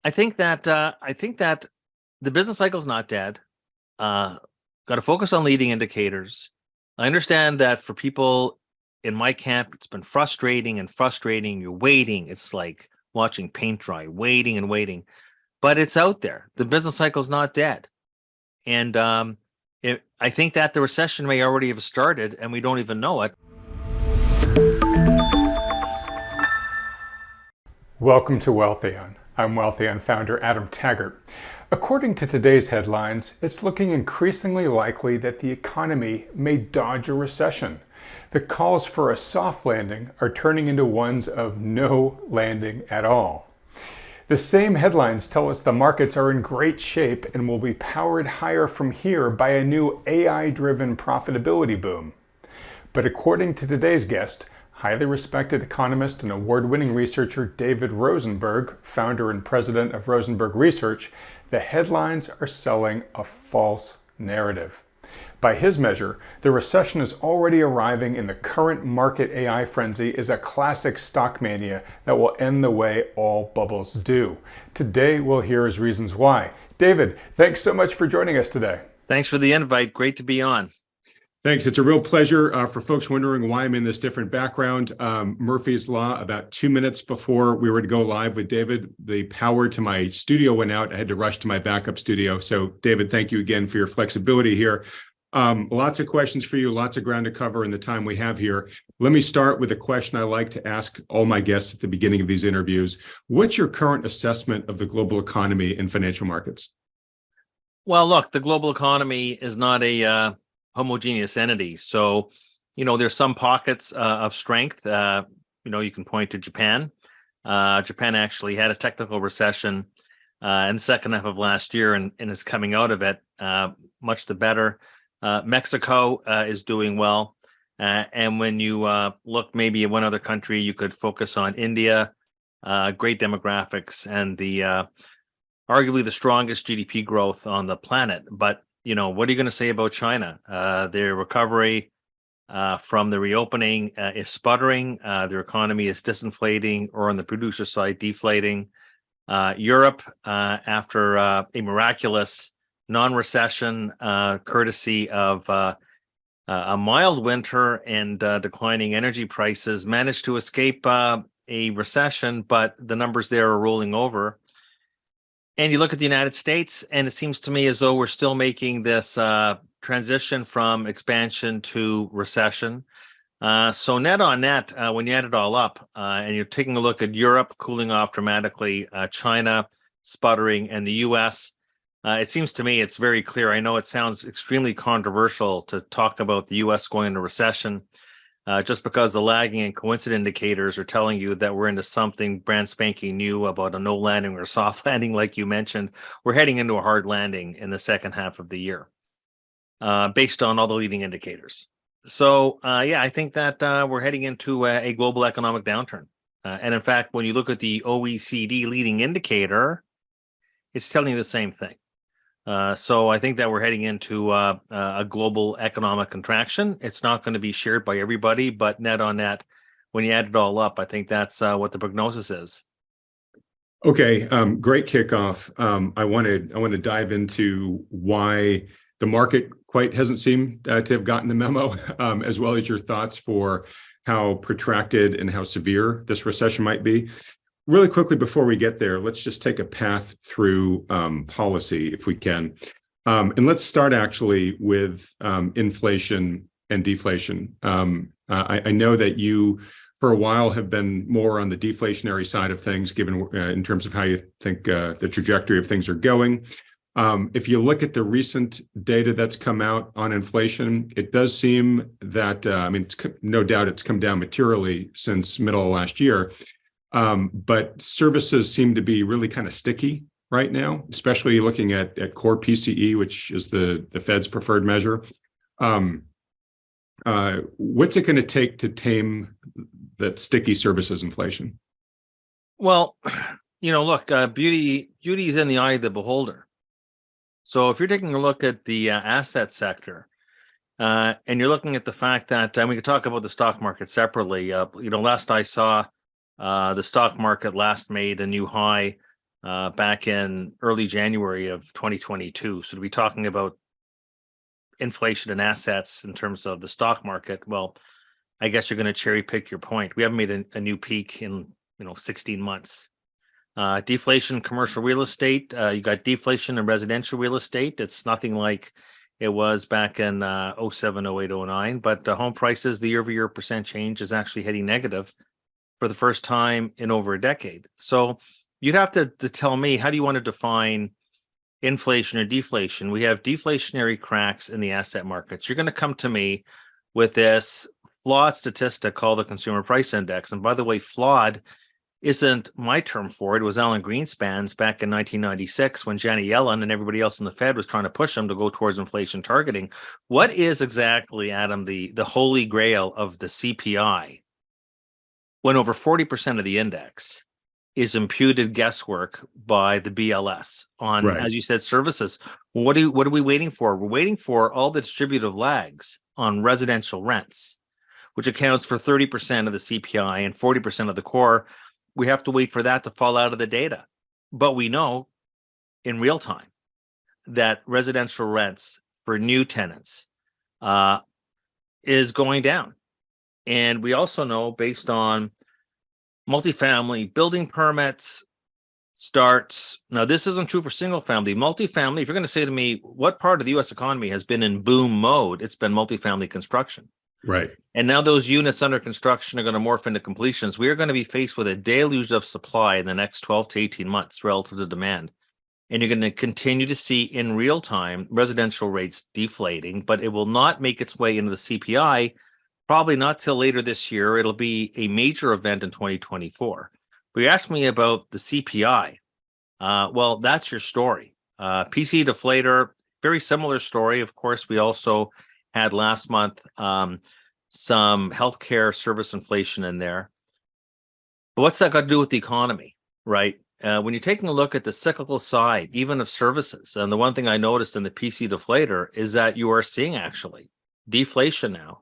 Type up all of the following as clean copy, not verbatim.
I think that the business cycle is not dead. Got to focus on leading indicators. I understand that for people in my camp, it's been frustrating and frustrating. You're waiting. It's like watching paint dry, waiting and waiting. But it's out there. The business cycle is not dead. And I think that the recession may already have started and we don't even know it. Welcome to Wealthion. I'm Wealthion founder Adam Taggart. According to today's headlines, it's looking increasingly likely that the economy may dodge a recession. The calls for a soft landing are turning into ones of no landing at all. The same headlines tell us the markets are in great shape and will be powered higher from here by a new AI-driven profitability boom. But according to today's guest, highly respected economist and award-winning researcher David Rosenberg, founder and president of Rosenberg Research, the headlines are selling a false narrative. By his measure, the recession is already arriving and the current market AI frenzy is a classic stock mania that will end the way all bubbles do. Today, we'll hear his reasons why. David, thanks so much for joining us today. Thanks for the invite. Great to be on. Thanks. It's a real pleasure. For folks wondering why I'm in this different background, Murphy's Law, about 2 minutes before we were to go live with David, the power to my studio went out. I had to rush to my backup studio. So David, thank you again for your flexibility here. Lots of questions for you, lots of ground to cover in the time we have here. Let me start with a question I like to ask all my guests at the beginning of these interviews. What's your current assessment of the global economy and financial markets? Well, look, the global economy is not a homogeneous entity. So, there's some pockets of strength. You can point to Japan. Japan actually had a technical recession in the second half of last year and is coming out of it much the better. Mexico is doing well. And when you look maybe at one other country, you could focus on India, great demographics, and arguably the strongest GDP growth on the planet. But what are you going to say about China? Their recovery from the reopening is sputtering. Their economy is disinflating, or on the producer side, deflating. Europe, after a miraculous non-recession, courtesy of a mild winter and declining energy prices, managed to escape a recession, but the numbers there are rolling over. And you look at the United States, and it seems to me as though we're still making this transition from expansion to recession. So net on net, when you add it all up, and you're taking a look at Europe cooling off dramatically, China sputtering, and the U.S., it seems to me it's very clear. I know it sounds extremely controversial to talk about the U.S. going into recession, just because the lagging and coincident indicators are telling you that we're into something brand spanking new about a no landing or soft landing, like you mentioned. We're heading into a hard landing in the second half of the year, based on all the leading indicators. So, I think that we're heading into a global economic downturn. And in fact, when you look at the OECD leading indicator, it's telling you the same thing. So I think that we're heading into a global economic contraction. It's not going to be shared by everybody, but net on net, when you add it all up, I think that's what the prognosis is. Okay, great kickoff. I want to dive into why the market quite hasn't seemed to have gotten the memo, as well as your thoughts for how protracted and how severe this recession might be. Really quickly before we get there, let's just take a path through policy, if we can. And let's start actually with inflation and deflation. I know that you, for a while, have been more on the deflationary side of things, given in terms of how you think the trajectory of things are going. If you look at the recent data that's come out on inflation, it does seem that, no doubt it's come down materially since middle of last year. But services seem to be really kind of sticky right now, especially looking at core PCE, which is the Fed's preferred measure. What's it going to take to tame that sticky services inflation? Well, look, beauty is in the eye of the beholder. So if you're taking a look at the asset sector, and you're looking at the fact that, and we could talk about the stock market separately. Last I saw, the stock market last made a new high back in early January of 2022. So to be talking about inflation and assets in terms of the stock market, well, I guess you're going to cherry pick your point. We haven't made a new peak in 16 months. Deflation, commercial real estate. You got deflation in residential real estate. It's nothing like it was back in 07, 08, 09. But home prices, the year-over-year percent change is actually heading negative for the first time in over a decade. So you'd have to tell me, how do you want to define inflation or deflation? We have deflationary cracks in the asset markets. You're going to come to me with this flawed statistic called the Consumer Price Index. And by the way, flawed isn't my term for it. It was Alan Greenspan's back in 1996 when Janet Yellen and everybody else in the Fed was trying to push them to go towards inflation targeting. What is exactly, Adam, the holy grail of the CPI when over 40% of the index is imputed guesswork by the BLS on, Right. as you said, services? What are we waiting for? We're waiting for all the distributive lags on residential rents, which accounts for 30% of the CPI and 40% of the core. We have to wait for that to fall out of the data. But we know in real time that residential rents for new tenants is going down. And we also know, based on multifamily building permits, starts. Now, this isn't true for single family. Multifamily, if you're going to say to me, what part of the US economy has been in boom mode, it's been multifamily construction. Right. And now those units under construction are going to morph into completions. We are going to be faced with a deluge of supply in the next 12 to 18 months relative to demand. And you're going to continue to see in real time residential rates deflating, but it will not make its way into the CPI, probably not till later this year. It'll be a major event in 2024. But you asked me about the CPI. Well, that's your story. PC deflator, very similar story. Of course, we also had last month some healthcare service inflation in there. But what's that got to do with the economy, right? When you're taking a look at the cyclical side, even of services, and the one thing I noticed in the PC deflator is that you are seeing actually deflation now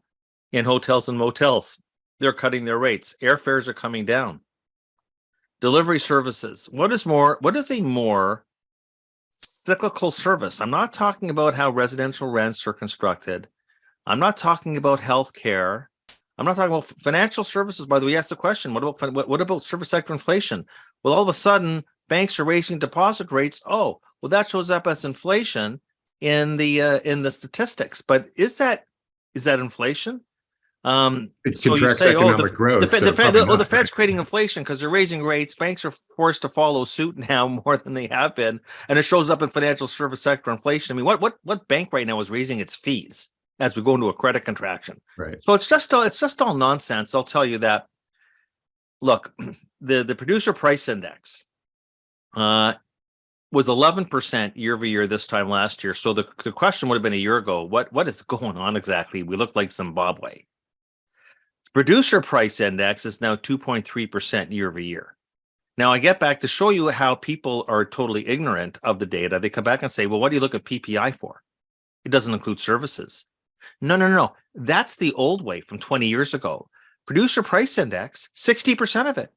in hotels and motels. They're cutting their rates. Airfares are coming down. Delivery services. What is a more cyclical service? I'm not talking about how residential rents are constructed. I'm not talking about healthcare. I'm not talking about financial services. By the way, you asked the question, what about service sector inflation? Well, all of a sudden, banks are raising deposit rates. Oh, well, that shows up as inflation in the statistics. But is that inflation? It So you contracts say, economic growth. the Fed's creating inflation because they're raising rates. Banks are forced to follow suit now more than they have been, and it shows up in financial service sector inflation. I mean, what bank right now is raising its fees as we go into a credit contraction? Right. So it's just all nonsense. I'll tell you that. Look, the producer price index was 11% year over year this time last year. So the question would have been a year ago, what is going on exactly? We look like Zimbabwe. Producer price index is now 2.3% year over year. Now, I get back to show you how people are totally ignorant of the data. They come back and say, well, what do you look at PPI for? It doesn't include services. No. That's the old way from 20 years ago. Producer price index, 60% of it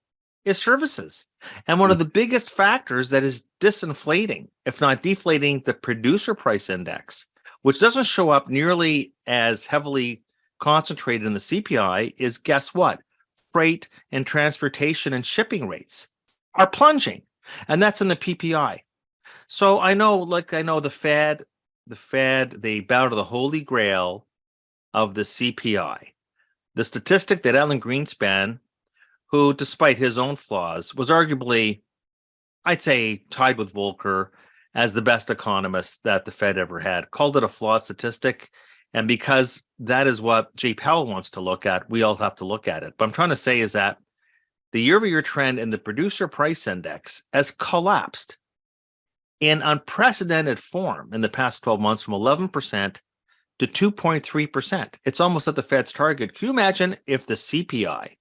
is services. And one of the biggest factors that is disinflating, if not deflating, the producer price index, which doesn't show up nearly as heavily concentrated in the CPI, is, guess what? Freight and transportation and shipping rates are plunging, and that's in the PPI. So I know the Fed, they bow to the holy grail of the CPI. The statistic that Alan Greenspan, who, despite his own flaws, was arguably, I'd say, tied with Volcker as the best economist that the Fed ever had, called it a flawed statistic. And because that is what Jay Powell wants to look at, we all have to look at it. But I'm trying to say is that the year-over-year trend in the producer price index has collapsed in unprecedented form in the past 12 months from 11% to 2.3%. It's almost at the Fed's target. Can you imagine if the CPI,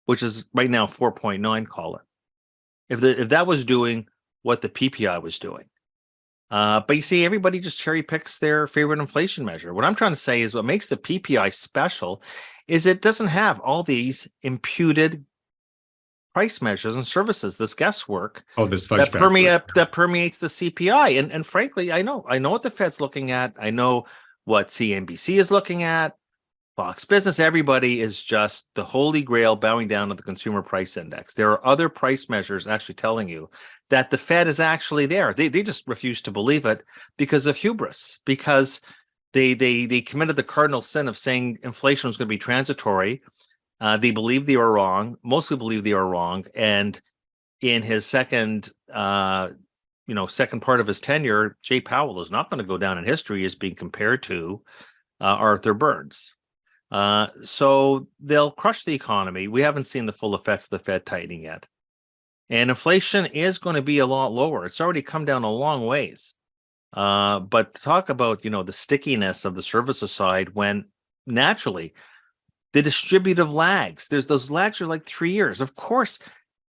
which is right now 4.9, call it, if that was doing what the PPI was doing? But you see, everybody just cherry picks their favorite inflation measure. What I'm trying to say is what makes the PPI special is it doesn't have all these imputed price measures and services, this guesswork Oh, this fudge factor. that permeates the CPI. And frankly, I know what the Fed's looking at. I know what CNBC is looking at. Fox Business, everybody is just the holy grail bowing down to the consumer price index. There are other price measures actually telling you that the Fed is actually there. They just refuse to believe it because of hubris, because they committed the cardinal sin of saying inflation was going to be transitory. They believe they were wrong. Mostly believe they are wrong. And in his second part of his tenure, Jay Powell is not going to go down in history as being compared to Arthur Burns. So they'll crush the economy. We haven't seen the full effects of the Fed tightening yet. And inflation is going to be a lot lower. It's already come down a long ways. But talk about, the stickiness of the services side when naturally the distributive lags, those lags are like 3 years. Of course,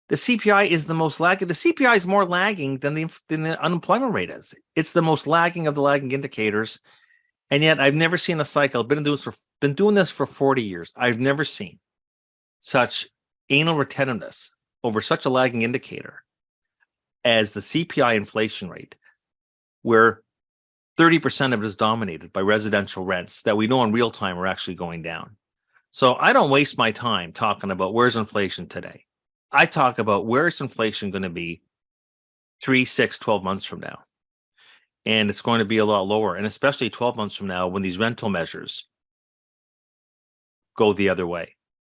the CPI is the most lagging. The CPI is more lagging than the unemployment rate is. It's the most lagging of the lagging indicators. And yet I've never seen a cycle. I've been doing this for 40 years. I've never seen such anal retentiveness over such a lagging indicator as the CPI inflation rate, where 30% of it is dominated by residential rents that we know in real time are actually going down. So I don't waste my time talking about where's inflation today. I talk about where's inflation going to be 3, 6, 12 months from now. And it's going to be a lot lower, and especially 12 months from now when these rental measures go the other way,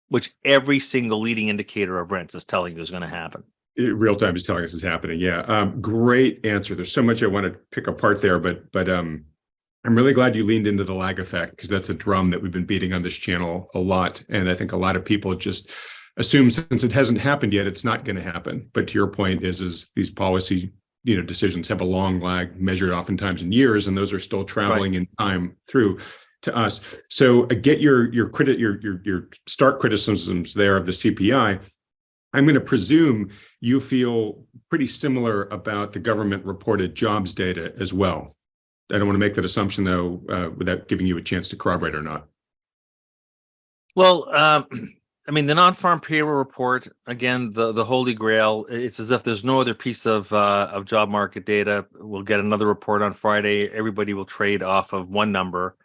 which every single leading indicator of rents is telling you is going to happen. Real time is telling us is happening. Yeah. Great answer. There's so much I want to pick apart there, but I'm really glad you leaned into the lag effect, because that's a drum that we've been beating on this channel a lot. And I think a lot of people just assume since it hasn't happened yet, it's not going to happen. But to your point is these policy decisions have a long lag, measured oftentimes in years, and those are still traveling in time through to us. So I get your stark criticisms there of the CPI. I'm going to presume you feel pretty similar about the government reported jobs data as well. I don't want to make that assumption, though, without giving you a chance to corroborate or not. Well, the non-farm payroll report, again, the holy grail. It's as if there's no other piece of job market data. We'll get another report on Friday. Everybody will trade off of one number.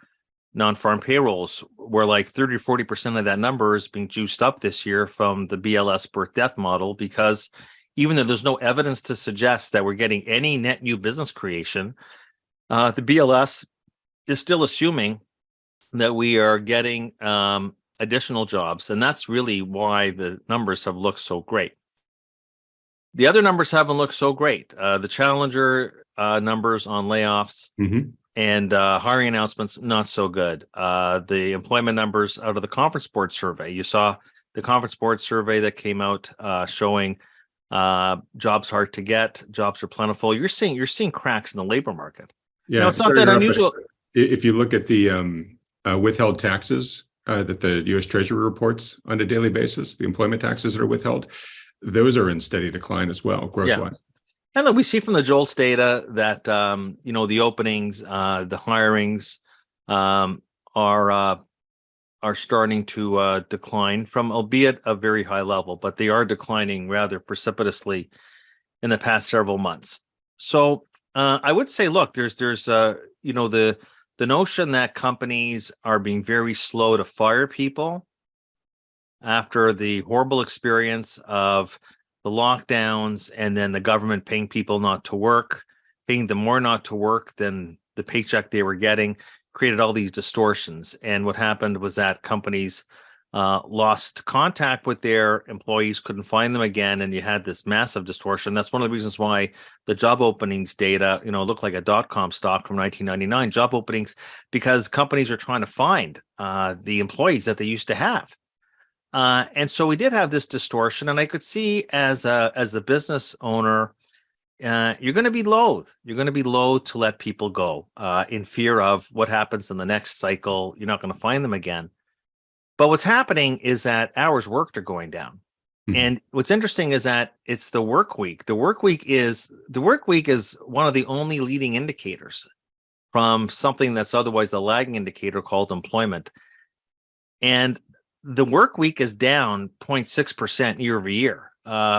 Non-farm payrolls, where like 30 or 40% of that number is being juiced up this year from the BLS birth death model, because even though there's no evidence to suggest that we're getting any net new business creation, the BLS is still assuming that we are getting additional jobs, and that's really why the numbers have looked so great. The other numbers haven't looked so great. The Challenger numbers on layoffs and hiring announcements, not so good. The employment numbers out of the Conference Board survey, you saw the Conference Board survey that came out showing jobs hard to get, jobs are plentiful. You're seeing cracks in the labor market. Yeah, now, it's not that unusual. If you look at the withheld taxes that the U.S. Treasury reports on a daily basis, the employment taxes that are withheld, those are in steady decline as well, growth-wise. And look, we see from the JOLTS data that the openings, the hirings are starting to decline from, albeit a very high level, but they are declining rather precipitously in the past several months. So I would say, look, there's the notion that companies are being very slow to fire people after the horrible experience of the lockdowns and then the government paying people not to work, paying them more not to work than the paycheck they were getting, created all these distortions. And what happened was that companies lost contact with their employees, couldn't find them again, and you had this massive distortion. That's one of the reasons why the job openings data, looked like a dot-com stock from 1999. Job openings, because companies are trying to find the employees that they used to have. And so we did have this distortion, and I could see as a business owner, you're going to be loath. You're going to be loath to let people go in fear of what happens in the next cycle. You're not going to find them again. But what's happening is that hours worked are going down. And what's interesting is that it's the work week. The work week is one of the only leading indicators from something that's otherwise a lagging indicator called employment. And the work week is down 0.6% year over year.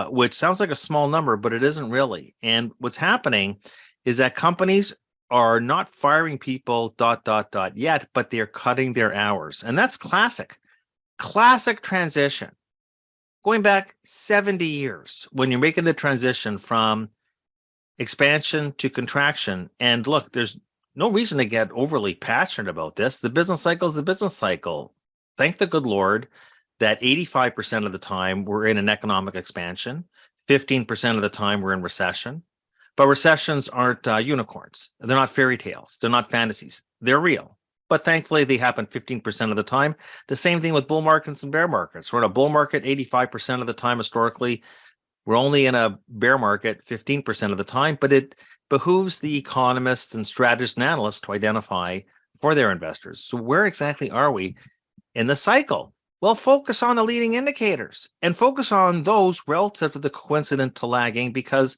which sounds like a small number, but it isn't really. And what's happening is that companies are not firing people yet, but they're cutting their hours. And that's classic transition. Going back 70 years, when you're making the transition from expansion to contraction. And look, there's no reason to get overly passionate about this. The business cycle is the business cycle. Thank the good Lord that 85% of the time we're in an economic expansion, 15% of the time we're in recession. But recessions aren't unicorns. They're not fairy tales. They're not fantasies. They're real. But thankfully, they happen 15% of the time. The same thing with bull markets and bear markets. We're in a bull market 85% of the time historically. We're only in a bear market 15% of the time, but it behooves the economists and strategists and analysts to identify for their investors. So where exactly are we in the cycle? Well, focus on the leading indicators and focus on those relative to the coincident to lagging, because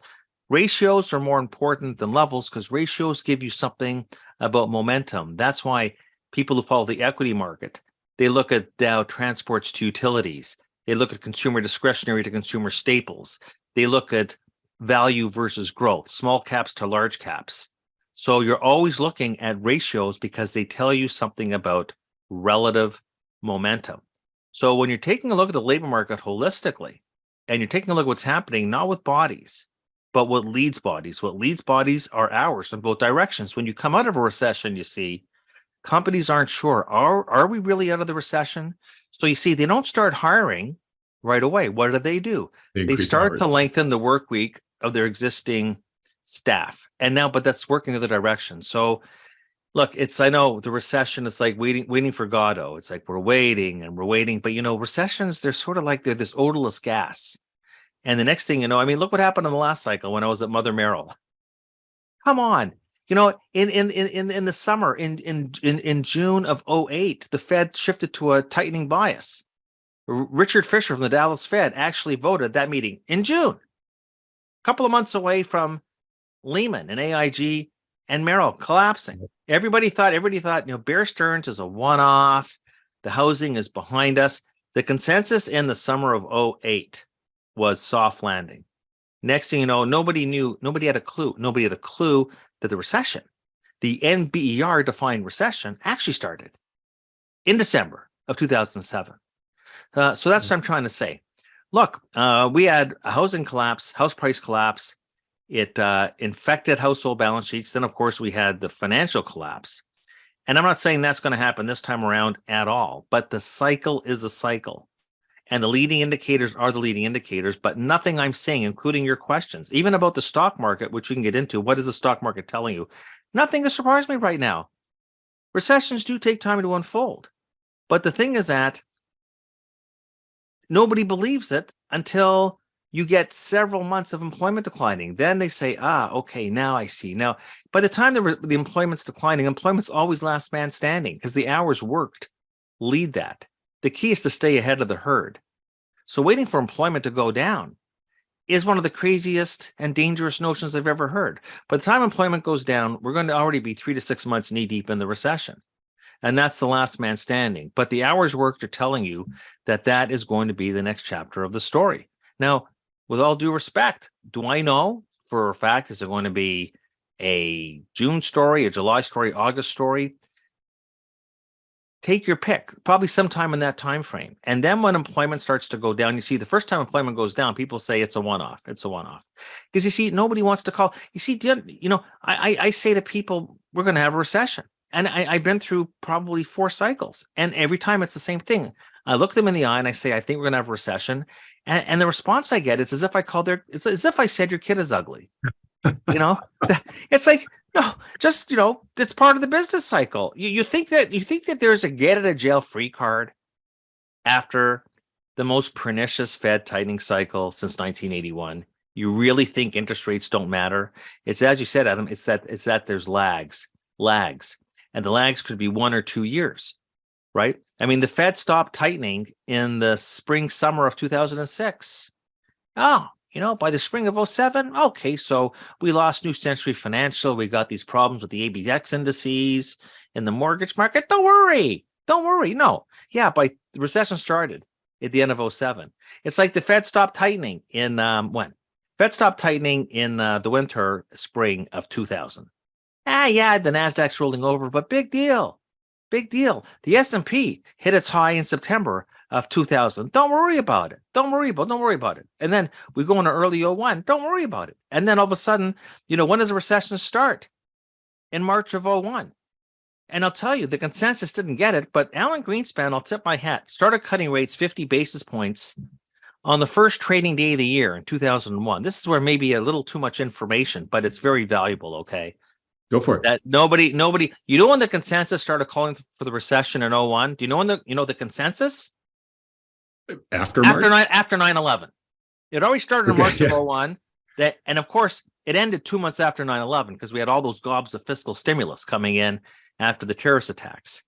ratios are more important than levels, because ratios give you something about momentum. That's why people who follow the equity market, they look at Dow transports to utilities. They look at consumer discretionary to consumer staples. They look at value versus growth, small caps to large caps. So you're always looking at ratios because they tell you something about relative momentum. So when you're taking a look at the labor market holistically, and you're taking a look at what's happening, not with bodies, but what leads bodies. What leads bodies are hours in both directions. When you come out of a recession, you see companies aren't sure, are we really out of the recession? So you see, they don't start hiring right away. What do? They start to lengthen the work week of their existing staff. And now, but that's working the other direction. So look, I know the recession is like waiting for Godot. It's like we're waiting and we're waiting. But recessions, they're sort of like they're this odorless gas. And the next thing you know, I mean, look what happened in the last cycle when I was at Mother Merrill. Come on. In the summer, in June of 2008, the Fed shifted to a tightening bias. Richard Fisher from the Dallas Fed actually voted that meeting in June, a couple of months away from Lehman and AIG and Merrill collapsing. Everybody thought, Bear Stearns is a one-off. The housing is behind us. The consensus in the summer of 2008 was soft landing. Next thing you know, nobody had a clue that the recession, the NBER defined recession, actually started in December of 2007. So that's what I'm trying to say. Look, we had a housing collapse, house price collapse. It infected household balance sheets. Then, of course, we had the financial collapse. And I'm not saying that's going to happen this time around at all, but the cycle is the cycle. And the leading indicators are the leading indicators, but nothing I'm saying, including your questions, even about the stock market, which we can get into, what is the stock market telling you? Nothing has surprised me right now. Recessions do take time to unfold. But the thing is that nobody believes it until you get several months of employment declining. Then they say, okay, now I see. Now, by the time the employment's declining, employment's always last man standing because the hours worked lead that. The key is to stay ahead of the herd. So waiting for employment to go down is one of the craziest and dangerous notions I've ever heard. By the time employment goes down, we're going to already be 3 to 6 months knee deep in the recession. And that's the last man standing. But the hours worked are telling you that that is going to be the next chapter of the story. Now, with all due respect, do I know for a fact, is it going to be a June story, a July story, August story? Take your pick, probably sometime in that time frame. And then when employment starts to go down, you see the first time employment goes down, people say it's a one-off. It's a one-off. Because you see, nobody wants to call. You see, I say to people, we're going to have a recession. And I've been through probably 4 cycles. And every time it's the same thing. I look them in the eye and I say, I think we're going to have a recession. And the response I get is as if it's as if I said your kid is ugly. It's like, no, just, it's part of the business cycle. You think that there's a get out of jail free card after the most pernicious Fed tightening cycle since 1981. You really think interest rates don't matter? It's as you said, Adam, it's that there's lags, and the lags could be 1 or 2 years, right? I mean, the Fed stopped tightening in the summer of 2006. By the spring of 2007, okay, so we lost New Century Financial. We got these problems with the ABX indices in the mortgage market. Don't worry. No. Yeah, the recession started at the end of '07. It's like the Fed stopped tightening in when? Fed stopped tightening in the winter, spring of 2000. Yeah, the Nasdaq's rolling over, but big deal. Big deal. The S&P hit its high in September of 2000. Don't worry about it. Don't worry about it. And then we go into early '01. Don't worry about it. And then all of a sudden, when does a recession start? In March of '01. And I'll tell you, the consensus didn't get it, but Alan Greenspan, I'll tip my hat, started cutting rates 50 basis points on the first trading day of the year in 2001. This is where maybe a little too much information, but it's very valuable, okay? Go for it. That nobody, when the consensus started calling for the recession in '01? Do you know when the consensus? After March? After 9/11. It already started in March of '01. And of course, it ended 2 months after 9/11 because we had all those gobs of fiscal stimulus coming in after the terrorist attacks.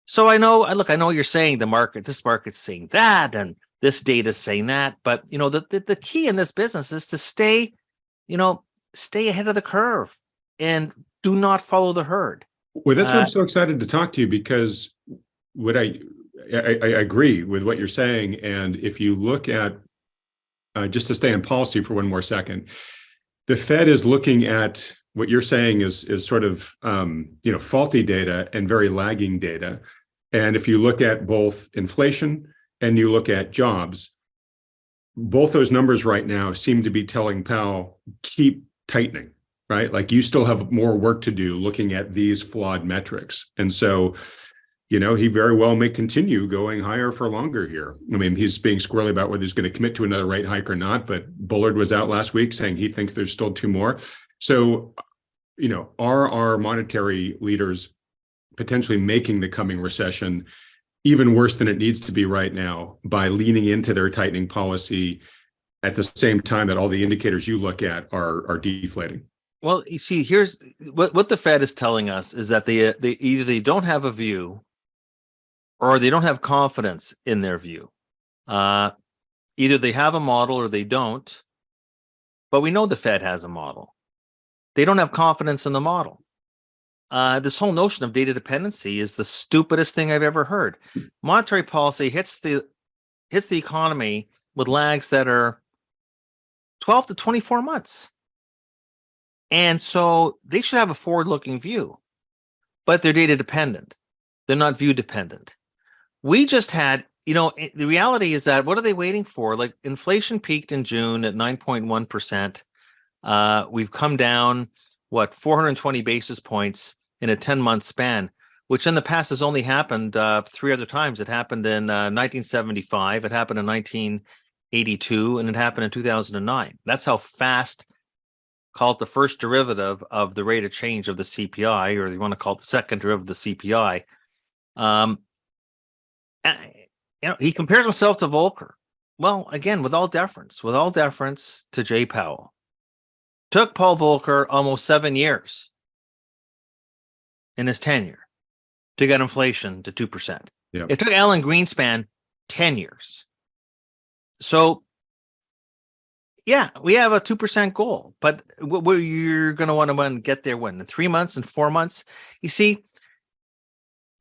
So I know you're saying this market's saying that, and this data's saying that, but the key in this business is to stay ahead of the curve and do not follow the herd. Well, that's why I'm so excited to talk to you, because what I agree with what you're saying. And if you look at, just to stay in policy for one more second, the Fed is looking at what you're saying is sort of faulty data and very lagging data. And if you look at both inflation and you look at jobs, both those numbers right now seem to be telling Powell, keep tightening, right? Like, you still have more work to do looking at these flawed metrics. And so, he very well may continue going higher for longer here. I mean, he's being squirrely about whether he's going to commit to another rate hike or not, but Bullard was out last week saying he thinks there's still 2 more. So, are our monetary leaders potentially making the coming recession even worse than it needs to be right now by leaning into their tightening policy at the same time that all the indicators you look at are deflating? Well, you see, here's what the Fed is telling us is that they either they don't have a view or they don't have confidence in their view. Either they have a model or they don't, but we know the Fed has a model. They don't have confidence in the model. This whole notion of data dependency is the stupidest thing I've ever heard. Monetary policy hits the economy with lags that are 12 to 24 months. And so they should have a forward-looking view, but they're data dependent. They're not view dependent. We just had, the reality is that what are they waiting for? Like, inflation peaked in June at 9.1%. We've come down, 420 basis points in a 10-month span, which in the past has only happened 3 other times. It happened in 1975, it happened in 1982, and it happened in 2009. That's how fast, call it the first derivative of the rate of change of the CPI, or you want to call it the second derivative of the CPI. He compares himself to Volcker. Well, again, with all deference to Jay Powell, took Paul Volcker almost 7 years in his tenure to get inflation to 2%. Yeah. It took Alan Greenspan 10 years. So, yeah, we have a 2% goal, but you're going to want to get there when? In 3 months, in 4 months? You see,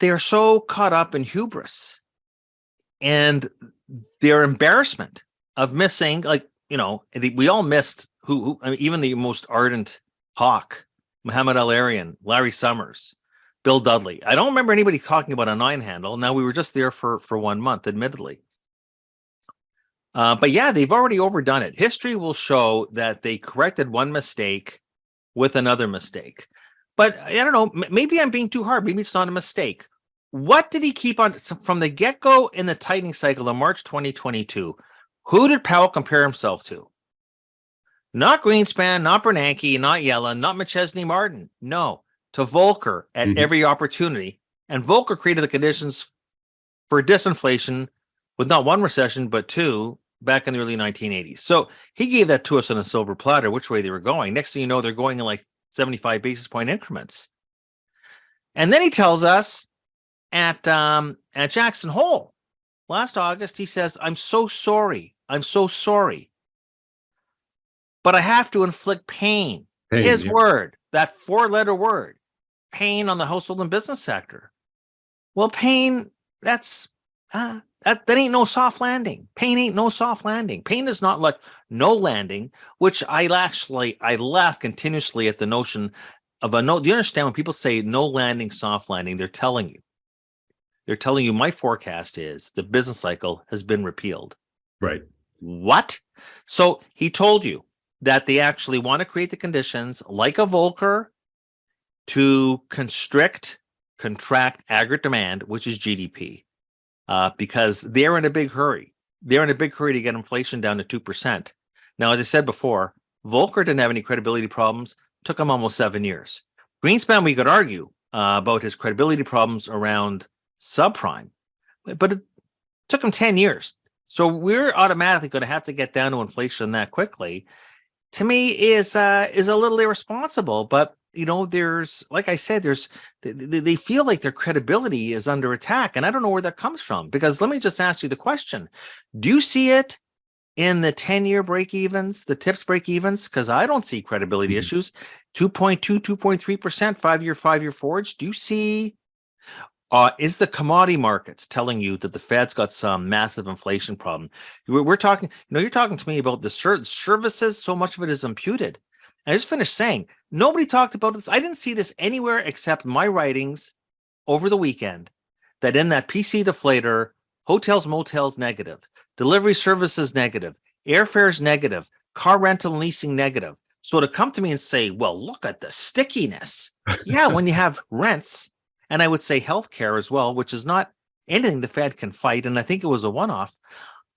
they are so caught up in hubris and their embarrassment of missing, we all missed even the most ardent hawk, Muhammad Al-Arian, Larry Summers, Bill Dudley. I don't remember anybody talking about a 9 handle. Now, we were just there for 1 month, admittedly. But yeah, they've already overdone it. History will show that they corrected one mistake with another mistake. But I don't know, maybe I'm being too hard. Maybe it's not a mistake. What did he keep on from the get-go in the tightening cycle of March 2022? Who did Powell compare himself to? Not Greenspan, not Bernanke, not Yellen, not McChesney Martin. No, to Volcker at every opportunity. And Volcker created the conditions for disinflation with not one recession, but 2 back in the early 1980s. So he gave that to us on a silver platter, which way they were going. Next thing you know, they're going in like 75 basis point increments. And then he tells us at Jackson Hole last August, he says, I'm so sorry, but I have to inflict pain. His word, that 4-letter word, pain on the household and business sector. Well, pain, that's That ain't no soft landing. Pain ain't no soft landing. Pain is not like no landing, which I laugh continuously at the notion of a no. Do you understand when people say no landing, soft landing? They're telling you my forecast is the business cycle has been repealed. Right. What? So he told you that they actually want to create the conditions like a Volcker to contract aggregate demand, which is GDP. Because they're in a big hurry. They're in a big hurry to get inflation down to 2%. Now, as I said before, Volcker didn't have any credibility problems. Took him almost 7 years. Greenspan, we could argue about his credibility problems around subprime, but it took him 10 years. So we're automatically going to have to get down to inflation that quickly. To me, is a little irresponsible. But there's, like I said, they feel like their credibility is under attack, and I don't know where that comes from. Because let me just ask you the question: do you see it in the 10-year break evens, the TIPS break evens? Because I don't see credibility issues. 2.2, 2.3%, 5-year forwards. Do you see? Is the commodity markets telling you that the Fed's got some massive inflation problem? We're talking, you're talking to me about the services. So much of it is imputed. I just finished saying, nobody talked about this. I didn't see this anywhere except my writings over the weekend, that in that PC deflator, hotels, motels negative, delivery services negative, airfares negative, car rental and leasing negative. So to come to me and say, well, look at the stickiness. Yeah, when you have rents, and I would say healthcare as well, which is not anything the Fed can fight, and I think it was a one-off.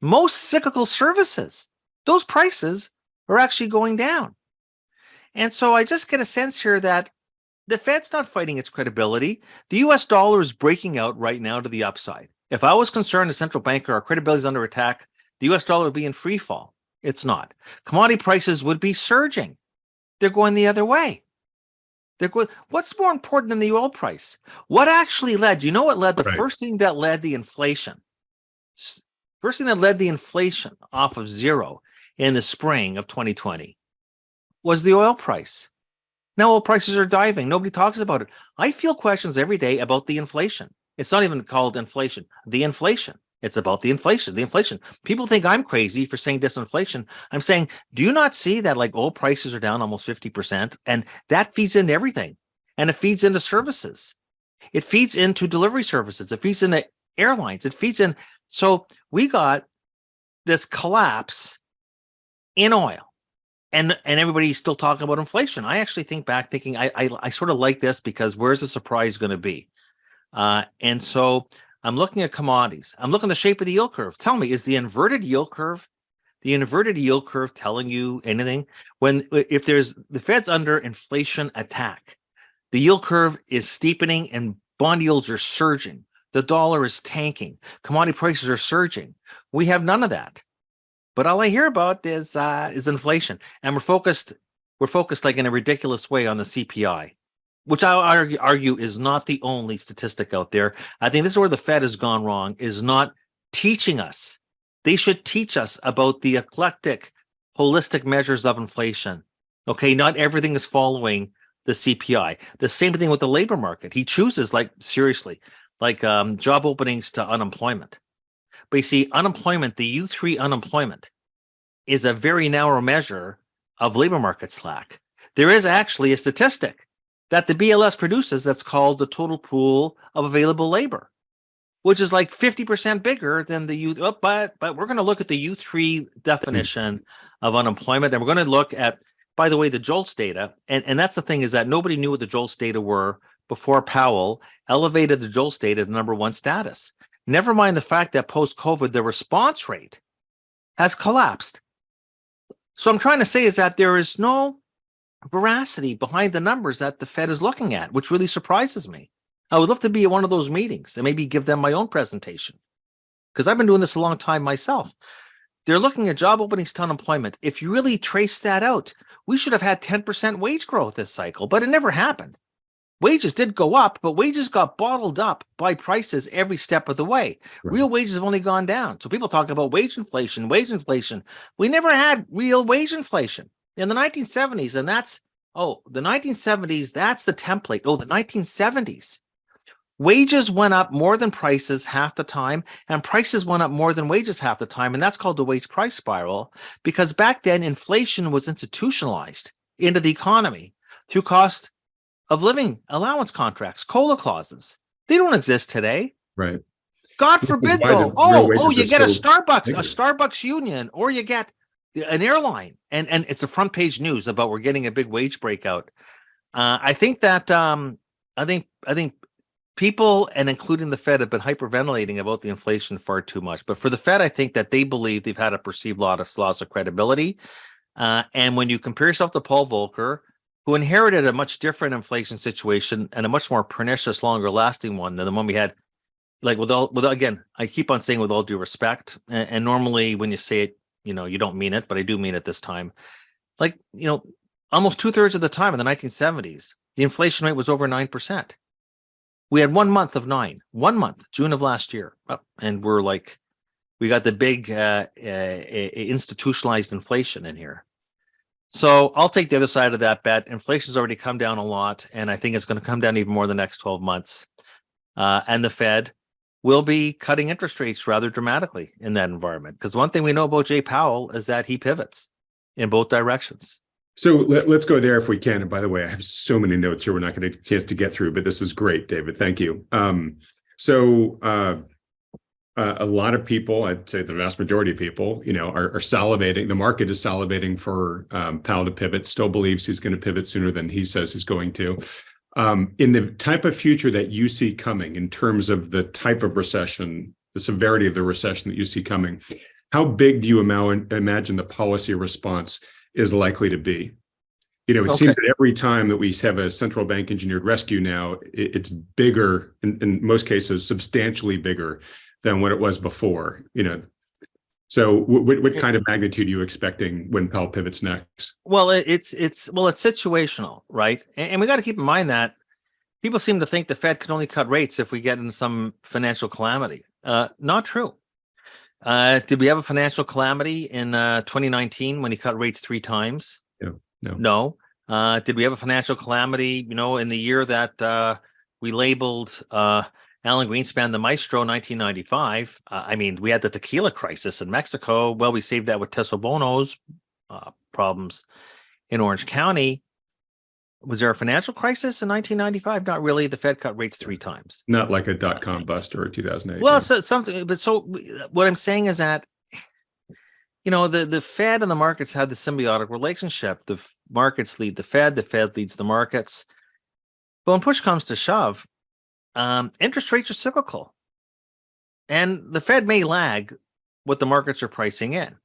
Most cyclical services, those prices are actually going down. And so I just get a sense here that the Fed's not fighting its credibility. The US dollar is breaking out right now to the upside. If I was concerned as central banker, our credibility is under attack, the US dollar would be in free fall. It's not. Commodity prices would be surging. They're going the other way. What's more important than the oil price? What actually led? Do you know what led? The first thing that led the inflation. First thing that led the inflation off of zero in the spring of 2020 was the oil price. Now oil prices are diving. Nobody talks about it. I feel questions every day about the inflation. It's not even called inflation. The inflation. It's about the inflation. The inflation. People think I'm crazy for saying disinflation. I'm saying, do you not see that like oil prices are down almost 50%? And that feeds into everything. And it feeds into services. It feeds into delivery services. It feeds into airlines. It feeds in. So we got this collapse in oil. And everybody's still talking about inflation. I actually think back thinking I sort of like this because where's the surprise going to be? And so I'm looking at commodities. I'm looking at the shape of the yield curve. Tell me, is the inverted yield curve telling you anything? If the Fed's under inflation attack, the yield curve is steepening and bond yields are surging. The dollar is tanking. Commodity prices are surging. We have none of that. But all I hear about is inflation, and we're focused like in a ridiculous way on the CPI, which I argue is not the only statistic out there. I think this is where the Fed has gone wrong, is not teaching us. They should teach us about the eclectic, holistic measures of inflation. Okay, not everything is following the CPI. The same thing with the labor market. He chooses, seriously, job openings to unemployment. But you see, unemployment, the U3 unemployment, is a very narrow measure of labor market slack. There is actually a statistic that the BLS produces that's called the total pool of available labor, which is like 50% bigger than the U. But we're going to look at the U3 definition of unemployment, and we're going to look at, by the way, the JOLTS data. And that's the thing, is that nobody knew what the JOLTS data were before Powell elevated the JOLTS data to number one status. Never mind the fact that post-COVID, the response rate has collapsed. So I'm trying to say is that there is no veracity behind the numbers that the Fed is looking at, which really surprises me. I would love to be at one of those meetings and maybe give them my own presentation, because I've been doing this a long time myself. They're looking at job openings to unemployment. If you really trace that out, we should have had 10% wage growth this cycle, but it never happened. Wages did go up, but wages got bottled up by prices every step of the way. Right. Real wages have only gone down. So people talk about wage inflation. We never had real wage inflation in the 1970s. And the 1970s, that's the template. The 1970s. Wages went up more than prices half the time, and prices went up more than wages half the time. And that's called the wage price spiral, because back then inflation was institutionalized into the economy through cost of living allowance contracts, COLA clauses. They don't exist today. Right. God Which is forbid, why the though. real Oh, wages you are get a so negative. Starbucks union, or you get an airline, and it's a front page news about we're getting a big wage breakout. I think that I think people, and including the Fed, have been hyperventilating about the inflation far too much. But for the Fed, I think that they believe they've had a perceived loss of credibility. And when you compare yourself to Paul Volcker, who inherited a much different inflation situation and a much more pernicious, longer lasting one than the one we had, like with again, I keep on saying with all due respect, and normally when you say it, you don't mean it, but I do mean it this time. Like, almost 2/3 of the time in the 1970s, the inflation rate was over 9%. We had 1 month of 9, 1 month, June of last year. And we got the big institutionalized inflation in here. So I'll take the other side of that bet. Inflation's already come down a lot, and I think it's going to come down even more the next 12 months. And the Fed will be cutting interest rates rather dramatically in that environment. Because one thing we know about Jay Powell is that he pivots in both directions. So let's go there if we can. And by the way, I have so many notes here we're not going to get a chance to get through, but this is great, David. Thank you. A lot of people, I'd say the vast majority of people, are salivating. The market is salivating for Powell to pivot, still believes he's going to pivot sooner than he says he's going to. In the type of future that you see coming, in terms of the type of recession, the severity of the recession that you see coming, how big do you imagine the policy response is likely to be? It seems that every time that we have a central bank engineered rescue now, it's bigger, in most cases, substantially bigger than what it was before. So what kind of magnitude are you expecting when Powell pivots next? Well, it's situational, right? And we got to keep in mind that people seem to think the Fed can only cut rates if we get into some financial calamity. Not true. Did we have a financial calamity in 2019 when he cut rates 3 times? No. Did we have a financial calamity, in the year that we labeled Alan Greenspan the maestro in 1995? We had the tequila crisis in Mexico. Well, we saved that with Teso Bono's problems in Orange County. Was there a financial crisis in 1995? Not really. The Fed cut rates 3 times. Not like a dot-com bust or 2008. Well, so something. But so what I'm saying is that, the Fed and the markets have the symbiotic relationship. The markets lead the Fed leads the markets. But when push comes to shove, interest rates are cyclical, and the Fed may lag what the markets are pricing in.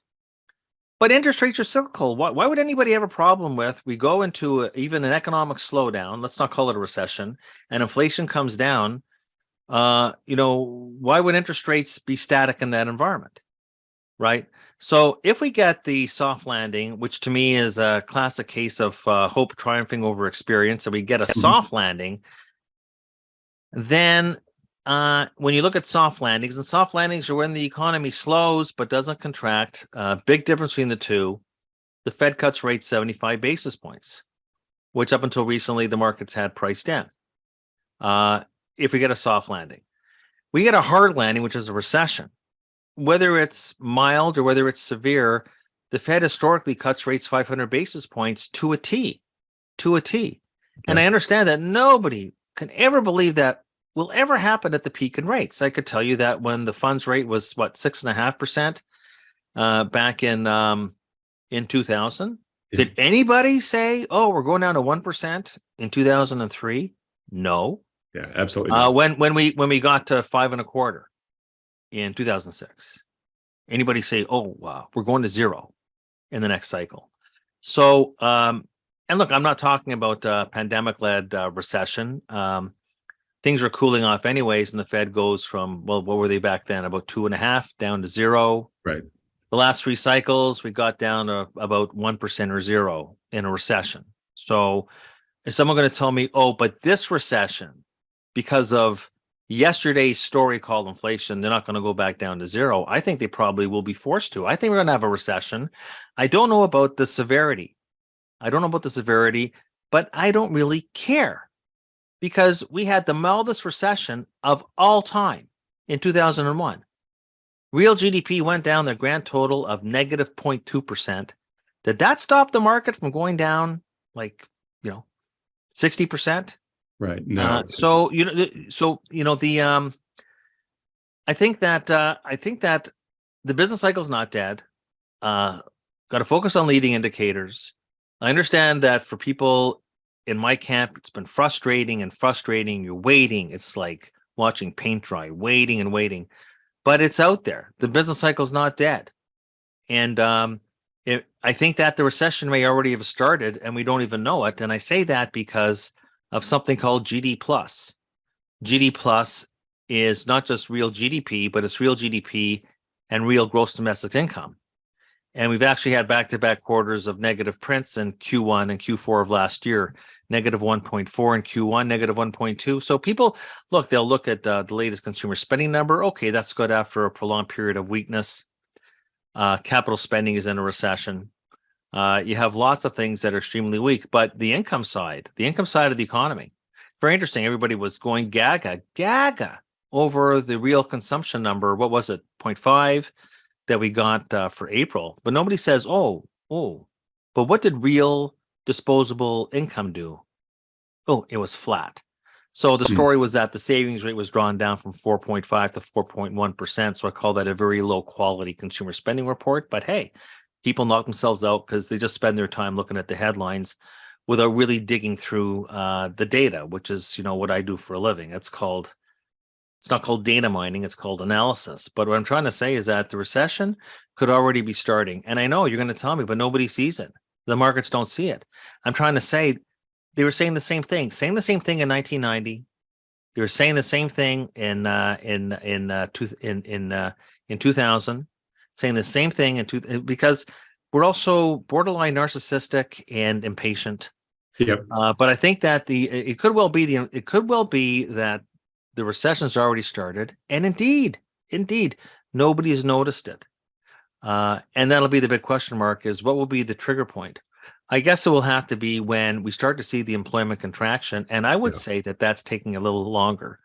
But interest rates are cyclical. Why would anybody have a problem with, we go into even an economic slowdown, let's not call it a recession, and inflation comes down? Why would interest rates be static in that environment, right? So if we get the soft landing, which to me is a classic case of hope triumphing over experience, and we get a soft landing, then when you look at soft landings, and soft landings are when the economy slows but doesn't contract, big difference between the two. The Fed cuts rates 75 basis points, which up until recently the markets had priced in. If we get a soft landing, we get a hard landing, which is a recession. Whether it's mild or whether it's severe, the Fed historically cuts rates 500 basis points to a T. Okay. And I understand that nobody can ever believe that will ever happen at the peak in rates. I could tell you that when the funds rate was 6.5% back in 2000. Did anybody say, "Oh, we're going down to 1% in 2003"? No. Yeah, absolutely. Not. When we got to 5.25% in 2006, anybody say, "Oh, wow, we're going to 0 in the next cycle"? So, and look, I'm not talking about pandemic-led recession. Things are cooling off anyways, and the Fed goes from, what were they back then? About 2.5 down to 0. Right. The last 3 cycles, we got down to about 1% or 0 in a recession. So is someone going to tell me, oh, but this recession, because of yesterday's story called inflation, they're not going to go back down to 0? I think they probably will be forced to. I think we're going to have a recession. I don't know about the severity. But I don't really care. because we had the mildest recession of all time in 2001. Real GDP went down the grand total of negative 0.2%. Did that stop the market from going down like, 60%? Right. No. I think that the business cycle is not dead. Got to focus on leading indicators. I understand that for people in my camp, it's been frustrating. You're waiting. It's like watching paint dry, waiting and waiting. But it's out there. The business cycle is not dead. And I think that the recession may already have started and we don't even know it. And I say that because of something called GD plus. GD plus is not just real GDP, but it's real GDP and real gross domestic income. And we've actually had back-to-back quarters of negative prints in Q1 and Q4 of last year, negative 1.4 in Q1, negative 1.2. So people, they'll look at the latest consumer spending number. Okay, that's good after a prolonged period of weakness. Capital spending is in a recession. You have lots of things that are extremely weak, but the income side of the economy, very interesting. Everybody was going gaga over the real consumption number. What was it? 0.5 that we got for April. But nobody says, but what did real disposable income do? Oh, it was flat. So the story was that the savings rate was drawn down from 4.5 to 4.1%. So I call that a very low quality consumer spending report. But hey, people knock themselves out because they just spend their time looking at the headlines without really digging through the data, which is, what I do for a living. It's not called data mining, it's called analysis. But what I'm trying to say is that the recession could already be starting. And I know you're going to tell me, but nobody sees it. The markets don't see it. I'm trying to say they were saying the same thing in 1990. They were saying the same thing in 2000, saying the same thing because we're also borderline narcissistic and impatient. Yep. But I think that it could well be that the recession's already started, and indeed, nobody has noticed it. And that'll be the big question mark: is what will be the trigger point? I guess it will have to be when we start to see the employment contraction, and I would say that that's taking a little longer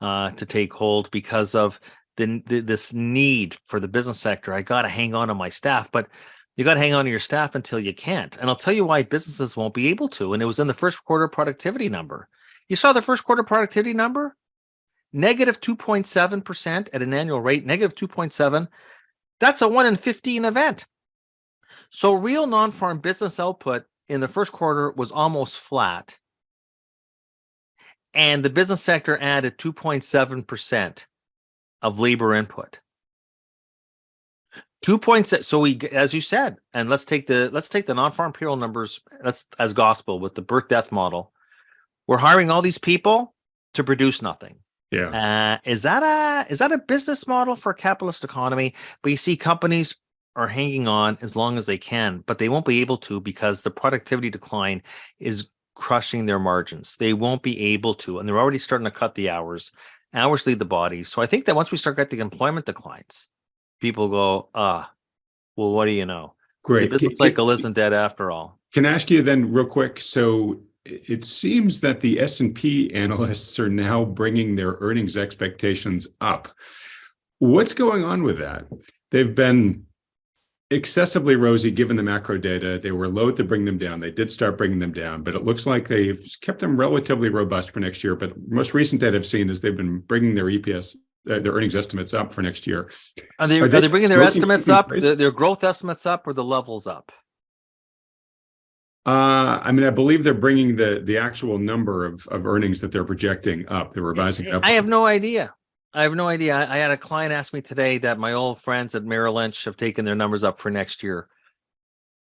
to take hold because of this need for the business sector. I got to hang on to my staff, but you got to hang on to your staff until you can't. And I'll tell you why businesses won't be able to. And it was in the first quarter productivity number. You saw the first quarter productivity number? Negative 2.7% at an annual rate, negative 2.7. That's a 1 in 15 event. So real non-farm business output in the first quarter was almost flat. And the business sector added 2.7% of labor input. 2.6. So we, as you said, and let's take the non-farm payroll numbers as gospel with the birth death model. We're hiring all these people to produce nothing. Yeah. Is that a business model for a capitalist economy? But you see, companies are hanging on as long as they can, but they won't be able to because the productivity decline is crushing their margins. They won't be able to, and they're already starting to cut the hours. Hours lead the body. So I think that once we start getting employment declines, people go, well, what do you know? Great. The business cycle isn't dead after all. Can I ask you then real quick? So it seems that the S&P analysts are now bringing their earnings expectations up. What's going on with that? They've been excessively rosy given the macro data. They were loath to bring them down. They did start bringing them down, but it looks like they've kept them relatively robust for next year. But most recent data I've seen is they've been bringing their EPS, their earnings estimates up for next year. Are they bringing their estimates up, their growth estimates up, or the levels up? I believe they're bringing the actual number of earnings that they're projecting up. They're revising up. I have no idea. I had a client ask me today that my old friends at Merrill Lynch have taken their numbers up for next year.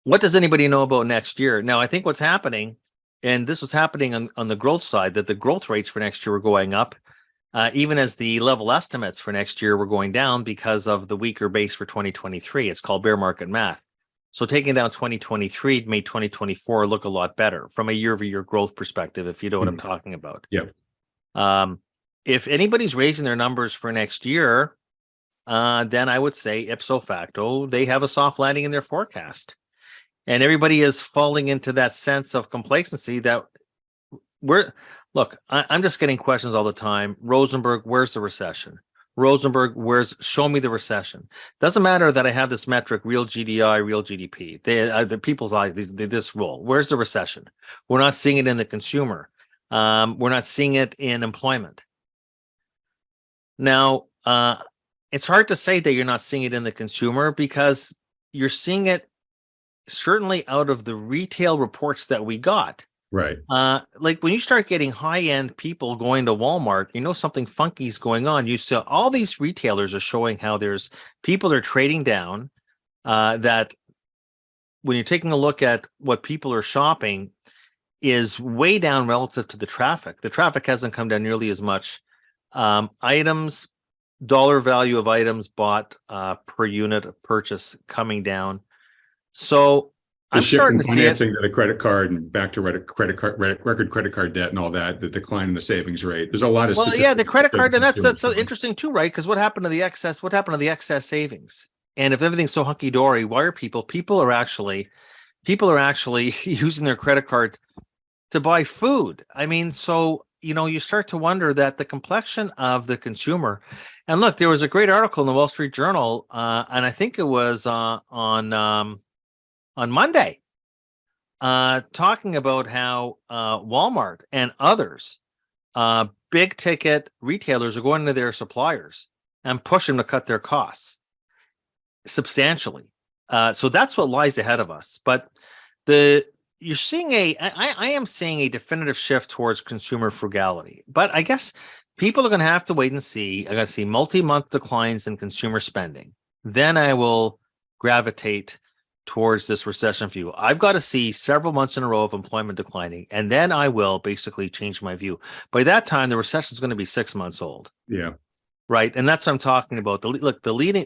What does anybody know about next year? Now, I think what's happening, and this was happening on the growth side, that the growth rates for next year were going up, even as the level estimates for next year were going down because of the weaker base for 2023. It's called bear market math. So taking down 2023 made 2024 look a lot better from a year-over-year growth perspective, if you know what I'm talking about. Yep. If anybody's raising their numbers for next year, then I would say ipso facto, they have a soft landing in their forecast. And everybody is falling into that sense of complacency that I'm just getting questions all the time. Rosenberg, where's the recession? Rosenberg, show me the recession. Doesn't matter that I have this metric, real GDI, real GDP. The people's eye, this rule. Where's the recession? We're not seeing it in the consumer. We're not seeing it in employment. Now, it's hard to say that you're not seeing it in the consumer because you're seeing it certainly out of the retail reports that we got. Right. Like when you start getting high-end people going to Walmart, you know something funky is going on. You see all these retailers are showing how there's people are trading down. That when you're taking a look at what people are shopping is way down relative to the traffic. The traffic hasn't come down nearly as much. Items, dollar value of items bought per unit of purchase coming down. So I'm starting to see it. Financing to the credit card and back to record credit card debt and all that, the decline in the savings rate. There's a lot of the credit card, and that's interesting too, right? Because what happened to the excess? What happened to the excess savings? And if everything's so hunky dory, why are people are actually using their credit card to buy food? I mean, so you start to wonder that the complexion of the consumer. And look, there was a great article in the Wall Street Journal, and I think it was on Monday, talking about how Walmart and others, big ticket retailers, are going to their suppliers and push them to cut their costs substantially. So that's what lies ahead of us. But you're seeing I am seeing a definitive shift towards consumer frugality. But I guess people are going to have to wait and see. I got to see multi-month declines in consumer spending. Then I will gravitate towards this recession view. I've got to see several months in a row of employment declining, and then I will basically change my view. By that time, the recession is going to be 6 months old. Yeah. Right. And that's what I'm talking about. The leading,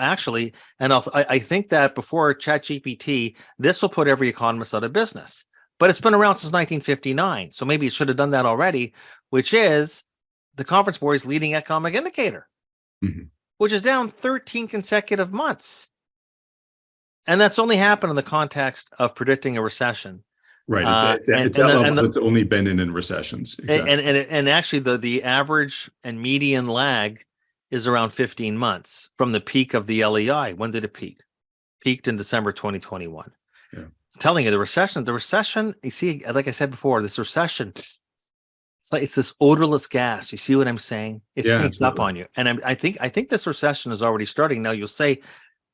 actually, and I think that before ChatGPT, this will put every economist out of business. But it's been around since 1959. So maybe it should have done that already, which is the Conference Board's leading economic indicator, which is down 13 consecutive months. And that's only happened in the context of predicting a recession. Right. It's only been in recessions. Exactly. And actually the average and median lag is around 15 months from the peak of the LEI. When did it peak? Peaked in December 2021. Yeah. It's telling you the recession, you see, like I said before, this recession, it's this odorless gas. You see what I'm saying? It sneaks up on you. And I think this recession is already starting. Now you'll say,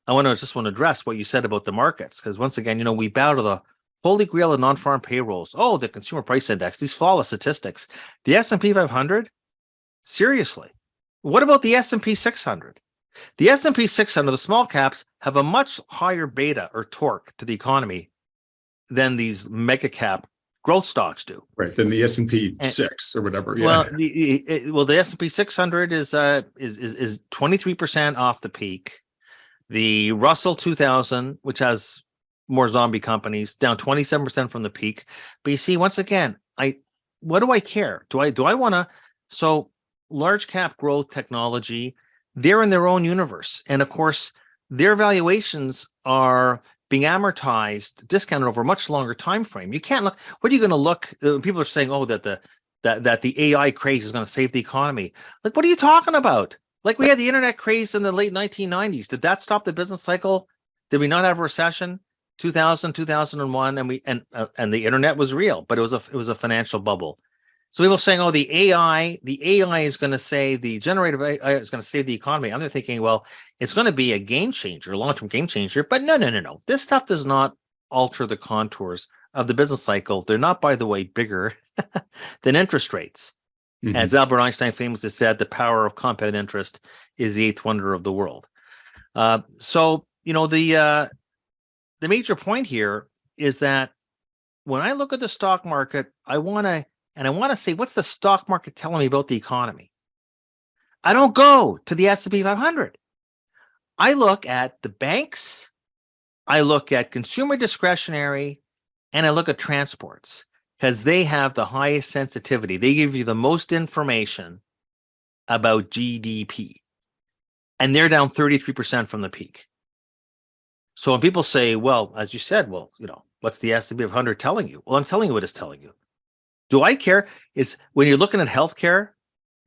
I just want to address what you said about the markets, because once again, we bow to the holy grail of non-farm payrolls. Oh, the consumer price index, these flawless statistics. The S&P 500? Seriously. What about the S&P 600? The S&P 600, the small caps, have a much higher beta or torque to the economy than these mega cap growth stocks do. Right, than the S&P 6 or whatever. Yeah. Well, the S&P 600 is 23% off the peak. The Russell 2000, which has more zombie companies, down 27% from the peak. But you see, once again, what do I care? Do I want to? So large cap growth technology, they're in their own universe, and of course, their valuations are being amortized, discounted over a much longer time frame. You can't look. What are you going to look? People are saying, oh, that the AI craze is going to save the economy. Like, what are you talking about? Like, we had the internet craze in the late 1990s. Did that stop the business cycle? Did we not have a recession? 2000, 2001, and the internet was real, but it was a financial bubble. So people saying, oh, the AI is going to save, the generative AI is going to save the economy. I'm thinking, well, it's going to be a game changer, a long-term game changer. But no. This stuff does not alter the contours of the business cycle. They're not, by the way, bigger than interest rates. As Albert Einstein famously said, the power of compound interest is the eighth wonder of the world. So the major point here is that when I look at the stock market, I want to say, what's the stock market telling me about the economy? I don't go to the S&P 500. I look at the banks, I look at consumer discretionary, and I look at transports, because they have the highest sensitivity. They give you the most information about GDP, and they're down 33% from the peak. So when people say, well, as you said, what's the S&P 500 telling you? Well, I'm telling you what it's telling you. Do I care? Is when you're looking at healthcare,